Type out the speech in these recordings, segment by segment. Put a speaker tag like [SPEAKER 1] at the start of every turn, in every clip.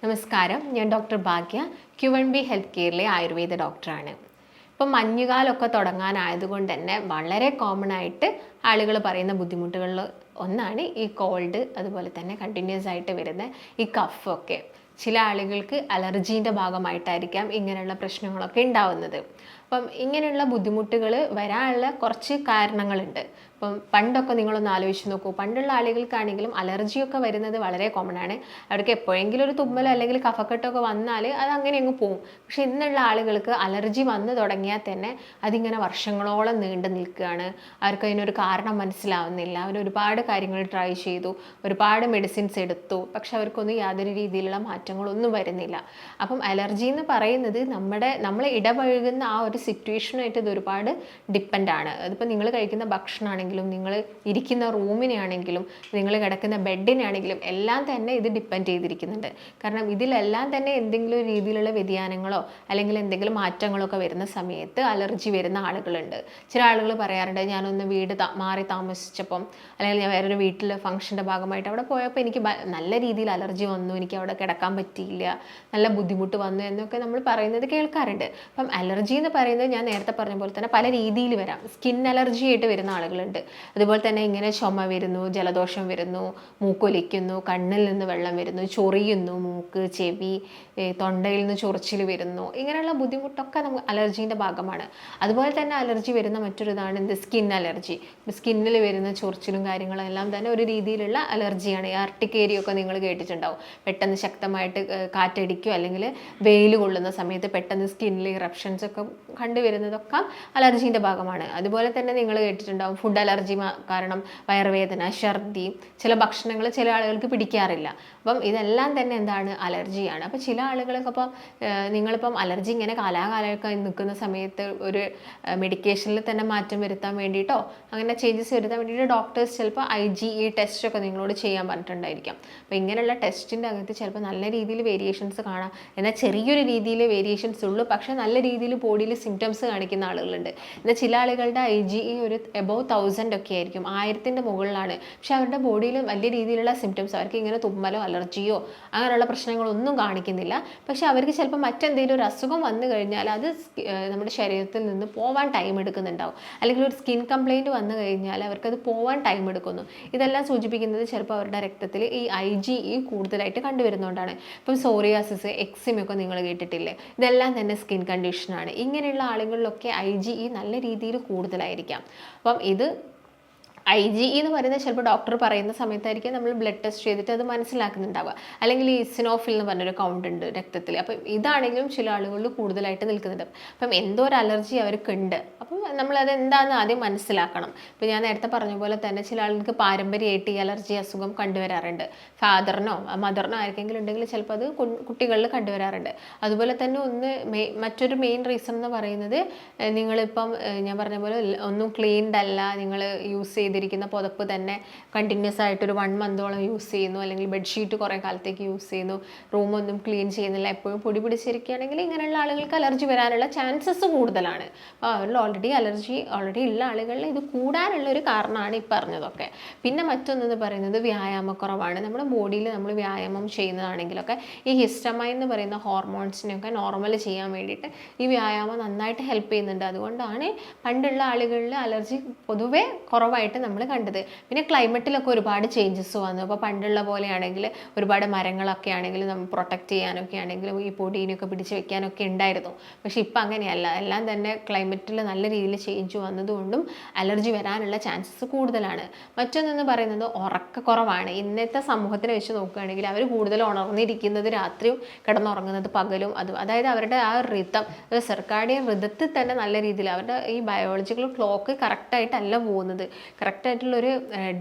[SPEAKER 1] നമസ്കാരം, ഞാൻ ഡോക്ടർ ഭാഗ്യ, Q1B health കെയറിലെ Ayurveda ഡോക്ടറാണ്. ഇപ്പം മഞ്ഞുകാലമൊക്കെ തുടങ്ങാനായതുകൊണ്ട് തന്നെ വളരെ കോമൺ ആയിട്ട് ആളുകൾ പറയുന്ന ബുദ്ധിമുട്ടുകളിൽ ഒന്നാണ് ഈ കോൾഡ്, അതുപോലെ തന്നെ കണ്ടിന്യൂസ് ആയിട്ട് വരുന്ന ഈ കഫൊക്കെ. ചില ആളുകൾക്ക് അലർജീൻ്റെ ഭാഗമായിട്ടായിരിക്കാം ഇങ്ങനെയുള്ള പ്രശ്നങ്ങളൊക്കെ ഉണ്ടാവുന്നത്. അപ്പം ഇങ്ങനെയുള്ള ബുദ്ധിമുട്ടുകൾ വരാനുള്ള കുറച്ച് കാരണങ്ങളുണ്ട്. ഇപ്പം പണ്ടൊക്കെ നിങ്ങളൊന്ന് ആലോചിച്ച് നോക്കൂ, പണ്ടുള്ള ആളുകൾക്കാണെങ്കിലും അലർജിയൊക്കെ വരുന്നത് വളരെ കോമൺ ആണ്. അവർക്ക് എപ്പോഴെങ്കിലും ഒരു തുമ്മലോ അല്ലെങ്കിൽ കഫക്കെട്ടൊക്കെ വന്നാൽ അത് അങ്ങനെ അങ്ങ് പോകും. പക്ഷെ ഇന്നുള്ള ആളുകൾക്ക് അലർജി വന്നു തുടങ്ങിയാൽ തന്നെ അതിങ്ങനെ വർഷങ്ങളോളം നീണ്ടു നിൽക്കുകയാണ്. അവർക്ക് അതിനൊരു കാരണം മനസ്സിലാവുന്നില്ല. അവർ ഒരുപാട് കാര്യങ്ങൾ ട്രൈ ചെയ്തു, ഒരുപാട് മെഡിസിൻസ് എടുത്തു, പക്ഷെ അവർക്കൊന്നും യാതൊരു രീതിയിലുള്ള മാറ്റങ്ങളൊന്നും വരുന്നില്ല. അപ്പം അലർജി എന്ന് പറയുന്നത് നമ്മൾ ഇടപഴകുന്ന ആ ഒരു സിറ്റുവേഷനായിട്ട് ഇത് ഒരുപാട് ഡിപ്പെൻഡ് ആണ്. അതിപ്പോൾ നിങ്ങൾ കഴിക്കുന്ന ഭക്ഷണമാണെങ്കിലും, നിങ്ങൾ ഇരിക്കുന്ന റൂമിനെയാണെങ്കിലും, നിങ്ങൾ കിടക്കുന്ന ബെഡിനാണെങ്കിലും എല്ലാം തന്നെ ഇത് ഡിപ്പെൻഡ് ചെയ്തിരിക്കുന്നുണ്ട്. കാരണം ഇതിലെല്ലാം തന്നെ എന്തെങ്കിലും ഒരു രീതിയിലുള്ള വ്യതിയാനങ്ങളോ അല്ലെങ്കിൽ എന്തെങ്കിലും മാറ്റങ്ങളോ ഒക്കെ വരുന്ന സമയത്ത് അലർജി വരുന്ന ആളുകളുണ്ട്. ചില ആളുകൾ പറയാറുണ്ട്, ഞാനൊന്ന് വീട് മാറി താമസിച്ചപ്പം അല്ലെങ്കിൽ ഞാൻ വേറൊരു വീട്ടിൽ ഫംഗ്ഷൻ്റെ ഭാഗമായിട്ട് അവിടെ പോയപ്പോൾ എനിക്ക് നല്ല രീതിയിൽ അലർജി വന്നു, എനിക്ക് അവിടെ കിടക്കാൻ പറ്റിയില്ല, നല്ല ബുദ്ധിമുട്ട് വന്നു എന്നൊക്കെ നമ്മൾ പറയുന്നത് കേൾക്കാറുണ്ട്. അപ്പം അലർജി എന്ന് പറയുന്നത് ഞാൻ നേരത്തെ പറഞ്ഞ പോലെ തന്നെ പല രീതിയിൽ വരാം. സ്കിൻ അലർജി ആയിട്ട് വരുന്ന ആളുകളുണ്ട്. അതുപോലെ തന്നെ ഇങ്ങനെ ചുമ വരുന്നു, ജലദോഷം വരുന്നു, മൂക്കൊലിക്കുന്നു, കണ്ണിൽ നിന്ന് വെള്ളം വരുന്നു, ചൊറിയുന്നു, മൂക്ക്, ചെവി, തൊണ്ടയിൽ നിന്ന് ചൊറിച്ചിൽ വരുന്നു. ഇങ്ങനെയുള്ള ബുദ്ധിമുട്ടൊക്കെ നമുക്ക് അലർജീൻ്റെ ഭാഗമാണ്. അതുപോലെ തന്നെ അലർജി വരുന്ന മറ്റൊരു ഇതാണ് എന്ത്, സ്കിൻ അലർജി. സ്കിന്നിൽ വരുന്ന ചൊറിച്ചിലും കാര്യങ്ങളും എല്ലാം തന്നെ ഒരു രീതിയിലുള്ള അലർജിയാണ്. ഈ ആർട്ടിക് ഏരിയൊക്കെ നിങ്ങൾ കേട്ടിട്ടുണ്ടാവും. പെട്ടെന്ന് ശക്തമായിട്ട് കാറ്റടിക്കുകയോ അല്ലെങ്കിൽ വെയിൽ കൊള്ളുന്ന സമയത്ത് പെട്ടെന്ന് സ്കിന്നിൽ ഇറപ്ഷൻസ് ഒക്കെ കണ്ടുവരുന്നതൊക്കെ അലർജീൻ്റെ ഭാഗമാണ്. അതുപോലെ തന്നെ നിങ്ങൾ കേട്ടിട്ടുണ്ടാവും ഫുഡ് അലർജി കാരണം വയറുവേദന, ഛർദി, ചില ഭക്ഷണങ്ങൾ ചില ആളുകൾക്ക് പിടിക്കാറില്ല. അപ്പം ഇതെല്ലാം തന്നെ എന്താണ്, അലർജിയാണ്. അപ്പോൾ ചില ആളുകളൊക്കെ ഇപ്പം നിങ്ങളിപ്പം അലർജി ഇങ്ങനെ കാലാകാലമൊക്കെ നിൽക്കുന്ന സമയത്ത് ഒരു മെഡിക്കേഷനിൽ തന്നെ മാറ്റം വരുത്താൻ വേണ്ടിയിട്ടോ അങ്ങനെ ചേഞ്ചസ് വരുത്താൻ വേണ്ടിയിട്ട് ഡോക്ടേഴ്സ് ചിലപ്പോൾ IgE ടെസ്റ്റൊക്കെ നിങ്ങളോട് ചെയ്യാൻ പറഞ്ഞിട്ടുണ്ടായിരിക്കാം. അപ്പോൾ ഇങ്ങനെയുള്ള ടെസ്റ്റിൻ്റെ അകത്ത് ചിലപ്പോൾ നല്ല രീതിയിൽ വേരിയേഷൻസ് കാണാം. എന്നാൽ ചെറിയൊരു രീതിയിൽ വേരിയേഷൻസ് ഉള്ളൂ, പക്ഷേ നല്ല രീതിയിൽ ബോഡിയിൽ സിംറ്റംസ് കാണിക്കുന്ന ആളുകളുണ്ട്. എന്നാൽ ചില ആളുകളുടെ IgE ഒരു എബോവ് 1000 ഒക്കെ ആയിരിക്കും, 1000ൻ്റെ മുകളിലാണ്. പക്ഷെ അവരുടെ ബോഡിയിൽ വലിയ രീതിയിലുള്ള സിംറ്റംസ്, അവർക്ക് ഇങ്ങനെ തുമ്മലോ അലർജിയോ അങ്ങനെയുള്ള പ്രശ്നങ്ങളൊന്നും കാണിക്കുന്നില്ല. പക്ഷെ അവർക്ക് ചിലപ്പോൾ മറ്റെന്തെങ്കിലും ഒരു അസുഖം വന്നു കഴിഞ്ഞാൽ അത് നമ്മുടെ ശരീരത്തിൽ നിന്ന് പോവാൻ ടൈം എടുക്കുന്നുണ്ടാവും. അല്ലെങ്കിൽ ഒരു സ്കിൻ കംപ്ലയിൻറ്റ് വന്നു കഴിഞ്ഞാൽ അവർക്കത് പോവാൻ ടൈം എടുക്കുന്നു. ഇതെല്ലാം സൂചിപ്പിക്കുന്നത് ചിലപ്പോൾ അവരുടെ രക്തത്തിൽ ഈ IgE കൂടുതലായിട്ട് കണ്ടുവരുന്നതുകൊണ്ടാണ്. ഇപ്പം സോറിയാസിസ്, എക്സിമയൊക്കെ നിങ്ങൾ കേട്ടിട്ടില്ലേ? ഇതെല്ലാം തന്നെ സ്കിൻ കണ്ടീഷനാണ്. ഇങ്ങനെയുള്ള ആളുകളിലൊക്കെ IgE നല്ല രീതിയിൽ കൂടുതലായിരിക്കാം. അപ്പം ഇത് IgE എന്ന് പറയുന്നത് ചിലപ്പോൾ ഡോക്ടർ പറയുന്ന സമയത്തായിരിക്കും നമ്മൾ ബ്ലഡ് ടെസ്റ്റ് ചെയ്തിട്ട് അത് മനസ്സിലാക്കുന്നുണ്ടാവുക. അല്ലെങ്കിൽ ഈ ഇസിനോഫിൽ എന്ന് പറഞ്ഞൊരു കൗണ്ട് ഉണ്ട് രക്തത്തിൽ. അപ്പം ഇതാണെങ്കിലും ചില ആളുകളിൽ കൂടുതലായിട്ട് നിൽക്കുന്നുണ്ട്. അപ്പം എന്തോ ഒരു അലർജി അവർക്കുണ്ട്. അപ്പം നമ്മളത് എന്താണെന്ന് ആദ്യം മനസ്സിലാക്കണം. ഇപ്പം ഞാൻ നേരത്തെ പറഞ്ഞ പോലെ തന്നെ ചില ആളുകൾക്ക് പാരമ്പര്യമായിട്ട് ഈ അലർജി അസുഖം കണ്ടുവരാറുണ്ട്. ഫാദറിനോ മദറിനോ ആർക്കെങ്കിലും ഉണ്ടെങ്കിൽ ചിലപ്പോൾ അത് കുട്ടികളിൽ കണ്ടുവരാറുണ്ട്. അതുപോലെ തന്നെ മറ്റൊരു മെയിൻ റീസൺ എന്ന് പറയുന്നത്, നിങ്ങളിപ്പം ഞാൻ പറഞ്ഞ പോലെ ഒന്നും ക്ലീൻഡ് അല്ല, നിങ്ങൾ യൂസ് ചെയ്തിരിക്കുന്ന പുതപ്പ് തന്നെ കണ്ടിന്യൂസ് ആയിട്ട് ഒരു 1 മന്തോളം യൂസ് ചെയ്യുന്നു, അല്ലെങ്കിൽ ബെഡ്ഷീറ്റ് കുറേ കാലത്തേക്ക് യൂസ് ചെയ്യുന്നു, റൂമൊന്നും ക്ലീൻ ചെയ്യുന്നില്ല, എപ്പോഴും പൊടി പിടിച്ചിരിക്കുകയാണെങ്കിൽ ഇങ്ങനെയുള്ള ആളുകൾക്ക് അലർജി വരാനുള്ള ചാൻസസ് കൂടുതലാണ്. അപ്പോൾ അവരിൽ ഓൾറെഡി ഉള്ള ആളുകളിൽ ഇത് കൂടാനുള്ള ഒരു കാരണമാണ് ഈ പറഞ്ഞതൊക്കെ. പിന്നെ മറ്റൊന്നെന്ന് പറയുന്നത് വ്യായാമക്കുറവാണ്. നമ്മുടെ ബോഡിയിൽ നമ്മൾ വ്യായാമം ചെയ്യുന്നതാണെങ്കിലൊക്കെ ഈ ഹിസ്റ്റമൈൻ എന്ന് പറയുന്ന ഹോർമോൺസിനെയൊക്കെ നോർമൽ ചെയ്യാൻ വേണ്ടിയിട്ട് ഈ വ്യായാമം നന്നായിട്ട് ഹെൽപ്പ് ചെയ്യുന്നുണ്ട്. അതുകൊണ്ടാണ് പണ്ടുള്ള ആളുകളിൽ അലർജി പൊതുവേ കുറവായിട്ട് നമ്മൾ കണ്ടത്. പിന്നെ ക്ലൈമറ്റിലൊക്കെ ഒരുപാട് ചേഞ്ചസ് വന്നു. അപ്പോൾ പണ്ടുള്ള പോലെയാണെങ്കിൽ ഒരുപാട് മരങ്ങളൊക്കെ ആണെങ്കിലും നമ്മൾ പ്രൊട്ടക്റ്റ് ചെയ്യാനൊക്കെ ആണെങ്കിലും ഈ പൊടിയൊക്കെ പിടിച്ച് വെക്കാനൊക്കെ ഉണ്ടായിരുന്നു. പക്ഷെ ഇപ്പം അങ്ങനെയല്ല. എല്ലാം തന്നെ ക്ലൈമറ്റിൽ നല്ല രീതിയിൽ ചേഞ്ച് വന്നതുകൊണ്ടും അലർജി വരാനുള്ള ചാൻസസ് കൂടുതലാണ്. മറ്റൊന്നെന്ന് പറയുന്നത് ഉറക്കക്കുറവാണ്. ഇന്നത്തെ സമൂഹത്തിനെ വെച്ച് നോക്കുകയാണെങ്കിൽ അവർ കൂടുതൽ ഉണർന്നിരിക്കുന്നത് രാത്രിയും കിടന്നുറങ്ങുന്നത് പകലും. അതായത് അവരുടെ ആ റിതം, സർക്കാഡിയൻ റിതത്തിൽ തന്നെ നല്ല രീതിയിൽ അവരുടെ ഈ ബയോളജിക്കൽ ക്ലോക്ക് കറക്റ്റായിട്ടല്ല പോകുന്നത്. കറക്റ്റായിട്ടുള്ളൊരു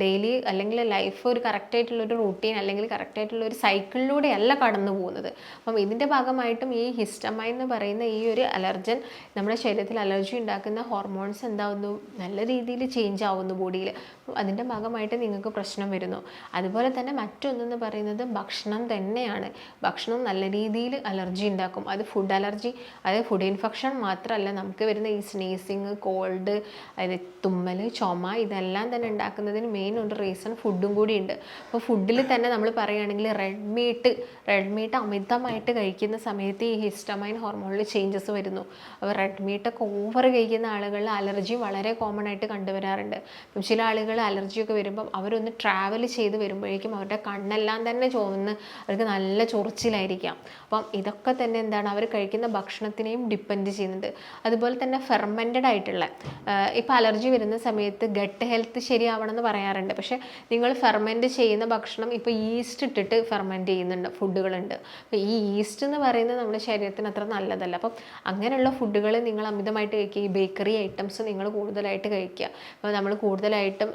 [SPEAKER 1] ഡെയിലി അല്ലെങ്കിൽ ലൈഫ് ഒരു കറക്റ്റായിട്ടുള്ളൊരു റൂട്ടീൻ അല്ലെങ്കിൽ കറക്റ്റായിട്ടുള്ളൊരു സൈക്കിളിലൂടെയല്ല കടന്നു പോകുന്നത്. അപ്പം ഇതിൻ്റെ ഭാഗമായിട്ടും ഈ ഹിസ്റ്റമൈൻ എന്ന് പറയുന്ന ഈ ഒരു അലർജൻ നമ്മുടെ ശരീരത്തിൽ അലർജി ഉണ്ടാക്കുന്ന ഹോർമോൺസ് എന്താവുന്നു, നല്ല രീതിയിൽ ചേഞ്ച് ആവുന്നു ബോഡിയിൽ. അതിൻ്റെ ഭാഗമായിട്ട് നിങ്ങൾക്ക് പ്രശ്നം വരുന്നു. അതുപോലെ തന്നെ മറ്റൊന്നെന്ന് പറയുന്നത് ഭക്ഷണം തന്നെയാണ്. ഭക്ഷണം നല്ല രീതിയിൽ അലർജി ഉണ്ടാക്കും. അത് ഫുഡ് അലർജി, അതായത് ഫുഡ് ഇൻഫെക്ഷൻ മാത്രമല്ല, നമുക്ക് വരുന്ന ഈ സ്നീസിങ്, കോൾഡ്, അതായത് തുമ്മൽ, ചുമ, ഇതെല്ലാം ഇതെല്ലാം തന്നെ ഉണ്ടാക്കുന്നതിന് മെയിൻ ഒരു റീസൺ ഫുഡും കൂടി ഉണ്ട്. അപ്പോൾ ഫുഡിൽ തന്നെ നമ്മൾ പറയുകയാണെങ്കിൽ റെഡ് മീറ്റ് അമിതമായിട്ട് കഴിക്കുന്ന സമയത്ത് ഈ ഹിസ്റ്റമൈൻ ഹോർമോണിൽ ചേഞ്ചസ് വരുന്നു. അപ്പോൾ റെഡ് മീറ്റൊക്കെ ഓവർ കഴിക്കുന്ന ആളുകളിൽ അലർജി വളരെ കോമൺ ആയിട്ട് കണ്ടുവരാറുണ്ട്. അപ്പം ചില ആളുകൾ അലർജിയൊക്കെ വരുമ്പം അവരൊന്ന് ട്രാവൽ ചെയ്ത് വരുമ്പോഴേക്കും അവരുടെ കണ്ണെല്ലാം തന്നെ ചുവന്ന് അവർക്ക് നല്ല ചൊറിച്ചിലായിരിക്കാം. അപ്പം ഇതൊക്കെ തന്നെ എന്താണ്, അവർ കഴിക്കുന്ന ഭക്ഷണത്തിനെയും ഡിപ്പെൻഡ് ചെയ്യുന്നുണ്ട്. അതുപോലെ തന്നെ ഫെർമെൻറ്റഡ് ആയിട്ടുള്ള ഇപ്പോൾ അലർജി വരുന്ന സമയത്ത് ഗട്ട് ഹെൽത്ത് ശരിയാവണം എന്ന് പറയാറുണ്ട്. പക്ഷേ നിങ്ങൾ ഫെർമെൻറ്റ് ചെയ്യുന്ന ഭക്ഷണം ഇപ്പോൾ ഈസ്റ്റ് ഇട്ടിട്ട് ഫെർമെൻറ്റ് ചെയ്യുന്നുണ്ട് ഫുഡുകളുണ്ട്. അപ്പോൾ ഈ ഈസ്റ്റ് എന്ന് പറയുന്നത് നമ്മുടെ ശരീരത്തിന് അത്ര നല്ലതല്ല. അപ്പം അങ്ങനെയുള്ള ഫുഡുകൾ നിങ്ങൾ അമിതമായിട്ട് കഴിക്കുക. ഈ ബേക്കറി ഐറ്റംസ് നിങ്ങൾ കൂടുതലായിട്ട് കഴിക്കുക. അപ്പോൾ നമ്മൾ കൂടുതലായിട്ടും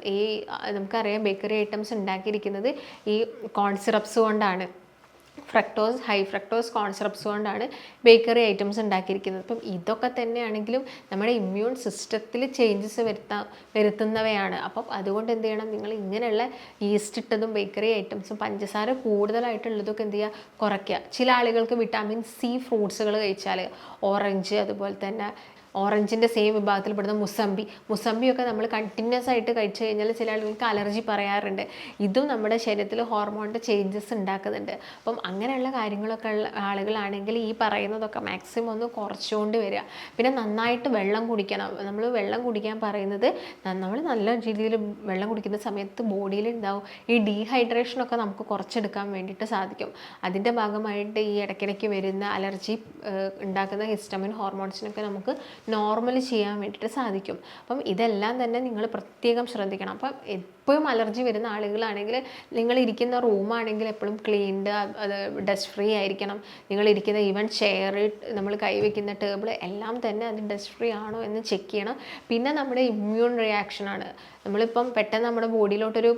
[SPEAKER 1] നമുക്കറിയാം ബേക്കറി ഐറ്റംസ് ഉണ്ടാക്കിയിരിക്കുന്നത് ഈ കോൺ സിറപ്സ് കൊണ്ടാണ്. ഹൈ ഫ്രക്ടോസ് കോൺ സിറപ്സ് കൊണ്ടാണ് ബേക്കറി ഐറ്റംസ് ഉണ്ടാക്കിയിരിക്കുന്നത്. അപ്പം ഇതൊക്കെ തന്നെയാണെങ്കിലും നമ്മുടെ ഇമ്മ്യൂൺ സിസ്റ്റത്തിൽ ചേഞ്ചസ് വരുത്തുന്നവയാണ്. അപ്പം അതുകൊണ്ട് എന്ത് ചെയ്യണം, നിങ്ങൾ ഇങ്ങനെയുള്ള ഈസ്റ്റ് ഇട്ടതും ബേക്കറി ഐറ്റംസും പഞ്ചസാര കൂടുതലായിട്ടുള്ളതൊക്കെ എന്ത് ചെയ്യുക, കുറയ്ക്കുക. ചില ആളുകൾക്ക് വിറ്റാമിൻ സി ഫ്രൂട്ട്സുകൾ കഴിച്ചാൽ, ഓറഞ്ച്, അതുപോലെ തന്നെ ഓറഞ്ചിൻ്റെ സെയിം വിഭാഗത്തിൽപ്പെടുന്ന മുസമ്പിയൊക്കെ നമ്മൾ കണ്ടിന്യൂസ് ആയിട്ട് കഴിച്ചു കഴിഞ്ഞാൽ ചില ആളുകൾക്ക് അലർജി പറയാറുണ്ട്. ഇതും നമ്മുടെ ശരീരത്തിൽ ഹോർമോണിൻ്റെ ചേഞ്ചസ് ഉണ്ടാക്കുന്നുണ്ട്. അപ്പം അങ്ങനെയുള്ള കാര്യങ്ങളൊക്കെ ഉള്ള ആളുകളാണെങ്കിൽ ഈ പറയുന്നതൊക്കെ മാക്സിമം ഒന്ന് കുറച്ചുകൊണ്ട് വരിക. പിന്നെ നന്നായിട്ട് വെള്ളം കുടിക്കണം. നമ്മൾ വെള്ളം കുടിക്കാൻ പറയുന്നത്, നമ്മൾ നല്ല രീതിയിൽ വെള്ളം കുടിക്കുന്ന സമയത്ത് ബോഡിയിൽ ഉണ്ടാവും ഈ ഡീഹൈഡ്രേഷനൊക്കെ നമുക്ക് കുറച്ചെടുക്കാൻ വേണ്ടിയിട്ട് സാധിക്കും. അതിൻ്റെ ഭാഗമായിട്ട് ഈ ഇടയ്ക്കിടയ്ക്ക് വരുന്ന അലർജി ഉണ്ടാക്കുന്ന ഹിസ്റ്റമിൻ ഹോർമോൺസിനൊക്കെ നമുക്ക് നോർമൽ ചെയ്യാൻ വേണ്ടിയിട്ട് സാധിക്കും. അപ്പം ഇതെല്ലാം തന്നെ നിങ്ങൾ പ്രത്യേകം ശ്രദ്ധിക്കണം. അപ്പം എപ്പോഴും അലർജി വരുന്ന ആളുകളാണെങ്കിൽ നിങ്ങൾ ഇരിക്കുന്ന റൂമാണെങ്കിൽ എപ്പോഴും ക്ലീൻഡ്, അത് ഡസ്റ്റ് ഫ്രീ ആയിരിക്കണം. നിങ്ങളിരിക്കുന്ന ഈവൻ ചെയർ, നമ്മൾ കൈവയ്ക്കുന്ന ടേബിൾ എല്ലാം തന്നെ അത് ഡസ്റ്റ് ഫ്രീ ആണോ എന്ന് ചെക്ക് ചെയ്യണം. പിന്നെ നമ്മുടെ ഇമ്മ്യൂൺ റിയാക്ഷനാണ്. നമ്മളിപ്പം പെട്ടെന്ന് നമ്മുടെ ബോഡിയിലോട്ടൊരു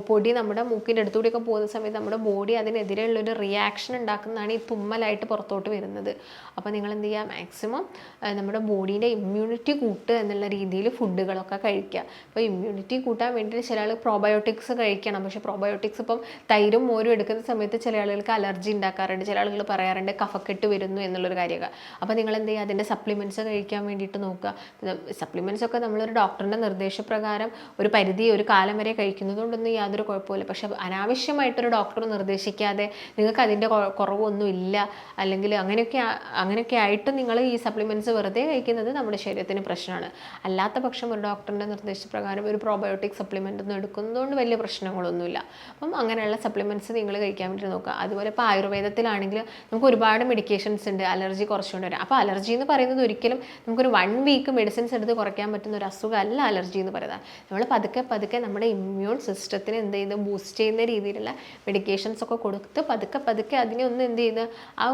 [SPEAKER 1] പൊടി നമ്മുടെ മൂക്കിൻ്റെ അടുത്തുകൂടിയൊക്കെ പോകുന്ന സമയത്ത് നമ്മുടെ ബോഡി അതിനെതിരെയുള്ളൊരു റിയാക്ഷൻ ഉണ്ടാക്കുന്നതാണ് ഈ തുമ്മലായിട്ട് പുറത്തോട്ട് വരുന്നത്. അപ്പോൾ നിങ്ങൾ എന്ത് ചെയ്യുക, മാക്സിമം നമ്മുടെ ബോഡീൻ്റെ ഇമ്മ്യൂണിറ്റി കൂട്ടുക എന്നുള്ള രീതിയിൽ ഫുഡുകളൊക്കെ കഴിക്കുക. അപ്പോൾ ഇമ്മ്യൂണിറ്റി കൂട്ടാൻ വേണ്ടിയിട്ട് ചില ആൾ പ്രോബയോട്ടിക്സ് കഴിക്കണം. പക്ഷേ പ്രോബയോട്ടിക്സ് ഇപ്പം തൈരും മോരും എടുക്കുന്ന സമയത്ത് ചില ആളുകൾക്ക് അലർജി ഉണ്ടാക്കാറുണ്ട്. ചില ആളുകൾ പറയാറുണ്ട് കഫക്കെട്ട് വരുന്നു എന്നുള്ളൊരു കാര്യമൊക്കെ. അപ്പോൾ നിങ്ങൾ എന്ത് ചെയ്യുക, അതിൻ്റെ സപ്ലിമെൻറ്റ്സ് കഴിക്കാൻ വേണ്ടിയിട്ട് നോക്കുക. സപ്ലിമെൻറ്റ്സ് ഒക്കെ നമ്മളൊരു ഡോക്ടറിൻ്റെ നിർദ്ദേശപ്രകാരം ഒരു കാലം വരെ കഴിക്കുന്നതുകൊണ്ടൊന്നും യാതൊരു കുഴപ്പമില്ല. പക്ഷെ അനാവശ്യമായിട്ടൊരു ഡോക്ടർ നിർദ്ദേശിക്കാതെ നിങ്ങൾക്ക് അതിൻ്റെ കുറവൊന്നും ഇല്ല, അല്ലെങ്കിൽ അങ്ങനെയൊക്കെ ആയിട്ട് നിങ്ങൾ ഈ സപ്ലിമെൻറ്റ്സ് വെറുതെ കഴിക്കുന്നത് നമ്മുടെ ശരീരത്തിന് പ്രശ്നമാണ്. അല്ലാത്ത പക്ഷം ഒരു ഡോക്ടറിൻ്റെ നിർദ്ദേശപ്രകാരം ഒരു പ്രോബയോട്ടിക് സപ്ലിമെൻ്റ് ഒന്നും എടുക്കുന്നതുകൊണ്ട് വലിയ പ്രശ്നങ്ങളൊന്നുമില്ല. അപ്പം അങ്ങനെയുള്ള സപ്ലിമെൻറ്റ്സ് നിങ്ങൾ കഴിക്കാൻ വേണ്ടി നോക്കുക. അതുപോലെ ഇപ്പോൾ ആയുർവേദത്തിലാണെങ്കിൽ നമുക്ക് ഒരുപാട് മെഡിക്കേഷൻസ് ഉണ്ട് അലർജി കുറച്ചുകൊണ്ട് വരാം. അപ്പോൾ അലർജി എന്ന് പറയുന്നത് ഒരിക്കലും നമുക്കൊരു 1 വീക്ക് മെഡിസിൻസ് എടുത്ത് കുറയ്ക്കാൻ പറ്റുന്ന ഒരു അസുഖമല്ല അലർജി എന്ന് പറയുന്നത്. നമ്മൾ പതുക്കെ നമ്മുടെ ഇമ്മ്യൂൺ സിസ്റ്റത്തിന് എന്ത് ചെയ്ത് ബൂസ്റ്റ് ചെയ്യുന്ന രീതിയിലുള്ള മെഡിക്കേഷൻസ് ഒക്കെ കൊടുത്ത് പതുക്കെ അതിനെ ഒന്ന് എന്ത് ചെയ്ത്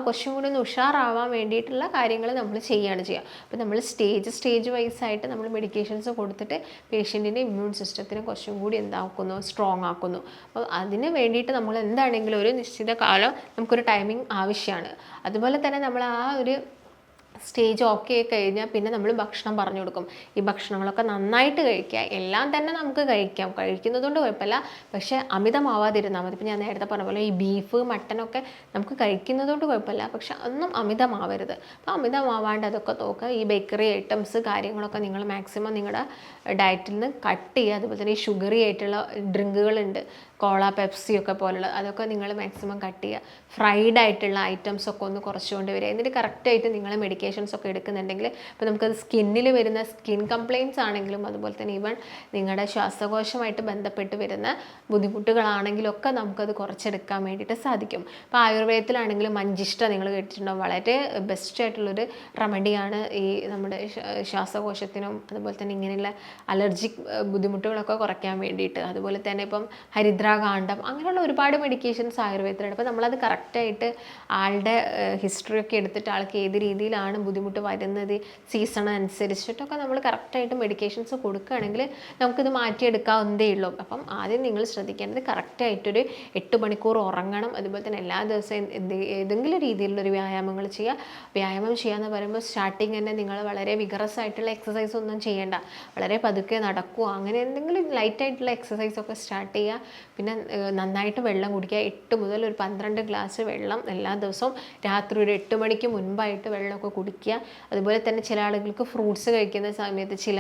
[SPEAKER 1] കുറച്ചും കൂടി ഒന്ന് ഉഷാറാവാൻ വേണ്ടിയിട്ടുള്ള കാര്യങ്ങൾ നമ്മൾ ചെയ്യുകയാണ് ചെയ്യുക. അപ്പോൾ നമ്മൾ സ്റ്റേജ് വൈസ് ആയിട്ട് നമ്മൾ മെഡിക്കേഷൻസ് കൊടുത്തിട്ട് പേഷ്യൻറ്റിൻ്റെ ഇമ്മ്യൂൺ സിസ്റ്റത്തിനെ കുറച്ചും കൂടി എന്താക്കുന്നു, സ്ട്രോങ് ആക്കുന്നു. അപ്പോൾ അതിന് വേണ്ടിയിട്ട് നമ്മൾ എന്താണെങ്കിലും ഒരു നിശ്ചിത കാലം നമുക്കൊരു ടൈമിംഗ് ആവശ്യമാണ്. അതുപോലെ തന്നെ നമ്മൾ ഒരു സ്റ്റേജ് ഓക്കെ ആയി കഴിഞ്ഞാൽ പിന്നെ നമ്മൾ ഭക്ഷണം പറഞ്ഞു കൊടുക്കും. ഈ ഭക്ഷണങ്ങളൊക്കെ നന്നായിട്ട് കഴിക്കുക. എല്ലാം തന്നെ നമുക്ക് കഴിക്കുന്നതുകൊണ്ട് കുഴപ്പമില്ല, പക്ഷേ അമിതമാവാതിരുന്നാൽ മതി. ഇപ്പം ഞാൻ നേരത്തെ പറഞ്ഞ പോലെ ഈ ബീഫ് മട്ടനൊക്കെ നമുക്ക് കഴിക്കുന്നതുകൊണ്ട് കുഴപ്പമില്ല, പക്ഷെ ഒന്നും അമിതമാവരുത്. അപ്പോൾ അമിതമാവാണ്ട് അതൊക്കെ നോക്കുക. ഈ ബേക്കറി ഐറ്റംസ് കാര്യങ്ങളൊക്കെ നിങ്ങൾ മാക്സിമം നിങ്ങളുടെ ഡയറ്റിൽ നിന്ന് കട്ട് ചെയ്യുക. അതുപോലെ തന്നെ ഈ ഷുഗറി ആയിട്ടുള്ള ഡ്രിങ്കുകളുണ്ട്, കോള, പെപ്സി ഒക്കെ പോലുള്ള, അതൊക്കെ നിങ്ങൾ മാക്സിമം കട്ട് ചെയ്യുക. ഫ്രൈഡ് ആയിട്ടുള്ള ഐറ്റംസ് ഒക്കെ ഒന്ന് കുറച്ചുകൊണ്ട് വരിക. എന്നിട്ട് കറക്റ്റായിട്ട് നിങ്ങൾ മെഡിക്കേഷൻസ് ഒക്കെ എടുക്കുന്നുണ്ടെങ്കിൽ ഇപ്പോൾ നമുക്കത് സ്കിന്നിൽ വരുന്ന സ്കിൻ കംപ്ലയിൻറ്റ്സ് ആണെങ്കിലും അതുപോലെ തന്നെ ഈവൻ നിങ്ങളുടെ ശ്വാസകോശമായിട്ട് ബന്ധപ്പെട്ട് വരുന്ന ബുദ്ധിമുട്ടുകളാണെങ്കിലൊക്കെ നമുക്കത് കുറച്ചെടുക്കാൻ വേണ്ടിയിട്ട് സാധിക്കും. ഇപ്പോൾ ആയുർവേദത്തിലാണെങ്കിലും മഞ്ചിഷ്ട നിങ്ങൾ കേട്ടിട്ടുണ്ടാവും, വളരെ ബെസ്റ്റ് ആയിട്ടുള്ളൊരു റെമഡിയാണ് ഈ നമ്മുടെ ശ്വാസകോശത്തിനും അതുപോലെ തന്നെ ഇങ്ങനെയുള്ള അലർജിക് ബുദ്ധിമുട്ടുകളൊക്കെ കുറയ്ക്കാൻ വേണ്ടിയിട്ട്. അതുപോലെ തന്നെ ഇപ്പം ഹരിദ്രാകാണ്ഡം അങ്ങനെയുള്ള ഒരുപാട് മെഡിക്കേഷൻസ് ആയുർവേദത്തിലുണ്ട്. അപ്പോൾ നമ്മളത് കറക്റ്റായിട്ട് ആളുടെ ഹിസ്റ്ററിയൊക്കെ എടുത്തിട്ട് ആൾക്ക് ഏത് രീതിയിലാണ് ബുദ്ധിമുട്ട് വരുന്നത് സീസൺ അനുസരിച്ചിട്ടൊക്കെ നമ്മൾ കറക്റ്റായിട്ട് മെഡിക്കേഷൻസ് കൊടുക്കുകയാണെങ്കിൽ നമുക്കിത് മാറ്റിയെടുക്കാവുന്നതേ ഉള്ളൂ. അപ്പം ആദ്യം നിങ്ങൾ ശ്രദ്ധിക്കേണ്ടത് കറക്റ്റായിട്ടൊരു 8 മണിക്കൂർ ഉറങ്ങണം. അതുപോലെ തന്നെ എല്ലാ ദിവസവും ഏതെങ്കിലും രീതിയിലുള്ളൊരു വ്യായാമങ്ങൾ ചെയ്യുക. വ്യായാമം ചെയ്യാന്ന് പറയുമ്പോൾ സ്റ്റാർട്ടിങ് തന്നെ നിങ്ങൾ വളരെ വിഗറസ് ആയിട്ടുള്ള എക്സസൈസ് ഒന്നും ചെയ്യേണ്ട, വളരെ പതുക്കെ നടക്കുക, അങ്ങനെ എന്തെങ്കിലും ലൈറ്റായിട്ടുള്ള എക്സസൈസൊക്കെ സ്റ്റാർട്ട് ചെയ്യുക. പിന്നെ നന്നായിട്ട് വെള്ളം കുടിക്കുക. 8 മുതൽ ഒരു 12 ഗ്ലാസ് വെള്ളം എല്ലാ ദിവസവും രാത്രി ഒരു 8 മണിക്ക് മുൻപായിട്ട് വെള്ളമൊക്കെ കുടിക്കുക. അതുപോലെ തന്നെ ചില ആളുകൾക്ക് ഫ്രൂട്ട്സ് കഴിക്കുന്ന സമയത്ത് ചില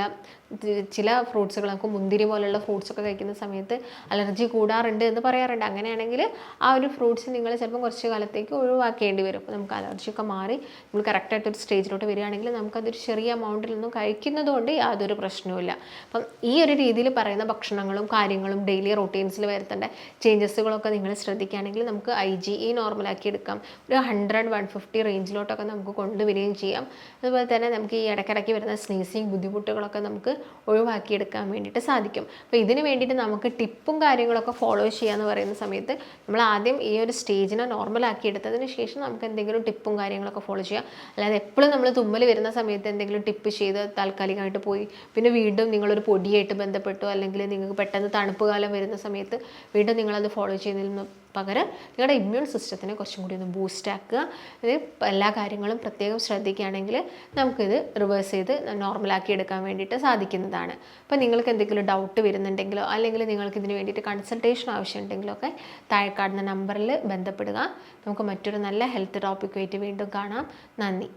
[SPEAKER 1] ചില ഫ്രൂട്ട്സുകൾ നമുക്ക് മുന്തിരി പോലുള്ള ഫ്രൂട്ട്സൊക്കെ കഴിക്കുന്ന സമയത്ത് അലർജി കൂടാറുണ്ട് എന്ന് പറയാറുണ്ട്. അങ്ങനെയാണെങ്കിൽ ആ ഒരു ഫ്രൂട്ട്സ് നിങ്ങൾ ചിലപ്പോൾ കുറച്ച് കാലത്തേക്ക് ഒഴിവാക്കേണ്ടി വരും. അപ്പോൾ നമുക്ക് അലർജിയൊക്കെ മാറി നമ്മൾ കറക്റ്റായിട്ടൊരു സ്റ്റേജിലോട്ട് വരികയാണെങ്കിൽ നമുക്കതൊരു ചെറിയ എമൗണ്ടിൽ നിന്നും കഴിക്കുന്നത് കൊണ്ട് യാതൊരു പ്രശ്നവുമില്ല. അപ്പം ഈ ഒരു രീതിയിൽ പറയുന്ന ഭക്ഷണങ്ങളും കാര്യങ്ങളും ഡെയിലി റൊട്ടീൻസിൽ വരുത്തേണ്ട ചേഞ്ചസുകളൊക്കെ നിങ്ങൾ ശ്രദ്ധിക്കുകയാണെങ്കിൽ നമുക്ക് IgE നോർമലാക്കി എടുക്കാം. ഒരു 100-150 റേഞ്ചിലോട്ടൊക്കെ നമുക്ക് കൊണ്ടുവരികയും ചെയ്യാം. അതുപോലെ തന്നെ നമുക്ക് ഈ ഇടയ്ക്കിടയ്ക്ക് വരുന്ന സ്നീസിങ് ബുദ്ധിമുട്ടുകളൊക്കെ നമുക്ക് ഒഴിവാക്കിയെടുക്കാൻ വേണ്ടിയിട്ട് സാധിക്കും. അപ്പോൾ ഇതിന് വേണ്ടിയിട്ട് നമുക്ക് ടിപ്പും കാര്യങ്ങളൊക്കെ ഫോളോ ചെയ്യാന്ന് പറയുന്ന സമയത്ത് നമ്മൾ ആദ്യം ഈ ഒരു സ്റ്റേജിനെ നോർമലാക്കി എടുത്തതിന് ശേഷം നമുക്ക് എന്തെങ്കിലും ടിപ്പും കാര്യങ്ങളൊക്കെ ഫോളോ ചെയ്യാം. അല്ലാതെ എപ്പോഴും നമ്മൾ തുമ്മൽ വരുന്ന സമയത്ത് എന്തെങ്കിലും ടിപ്പ് ചെയ്ത് താൽക്കാലികമായിട്ട് പോയി പിന്നെ വീണ്ടും നിങ്ങളൊരു പൊടിയായിട്ട് ബന്ധപ്പെട്ടോ അല്ലെങ്കിൽ നിങ്ങൾക്ക് പെട്ടെന്ന് തണുപ്പ് കാലം വരുന്ന സമയത്ത് വീണ്ടും നിങ്ങളത് ഫോളോ ചെയ്യുന്നതിൽ പകരം നിങ്ങളുടെ ഇമ്മ്യൂൺ സിസ്റ്റത്തിനെ കുറച്ചും കൂടി ഒന്ന് ബൂസ്റ്റ് ആക്കുക. ഇത് എല്ലാ കാര്യങ്ങളും പ്രത്യേകം ശ്രദ്ധിക്കുകയാണെങ്കിൽ നമുക്കിത് റിവേഴ്സ് ചെയ്ത് നോർമലാക്കി എടുക്കാൻ വേണ്ടിയിട്ട് സാധിക്കുന്നതാണ്. അപ്പോൾ നിങ്ങൾക്ക് എന്തെങ്കിലും ഡൗട്ട് വരുന്നുണ്ടെങ്കിലോ അല്ലെങ്കിൽ നിങ്ങൾക്ക് ഇതിന് വേണ്ടിയിട്ട് കൺസൾട്ടേഷൻ ആവശ്യമുണ്ടെങ്കിലോ ഒക്കെ താഴെ കാണുന്ന നമ്പറിൽ ബന്ധപ്പെടുക. നമുക്ക് മറ്റൊരു നല്ല ഹെൽത്ത് ടോപ്പിക്കുമായിട്ട് വീണ്ടും കാണാം. നന്ദി.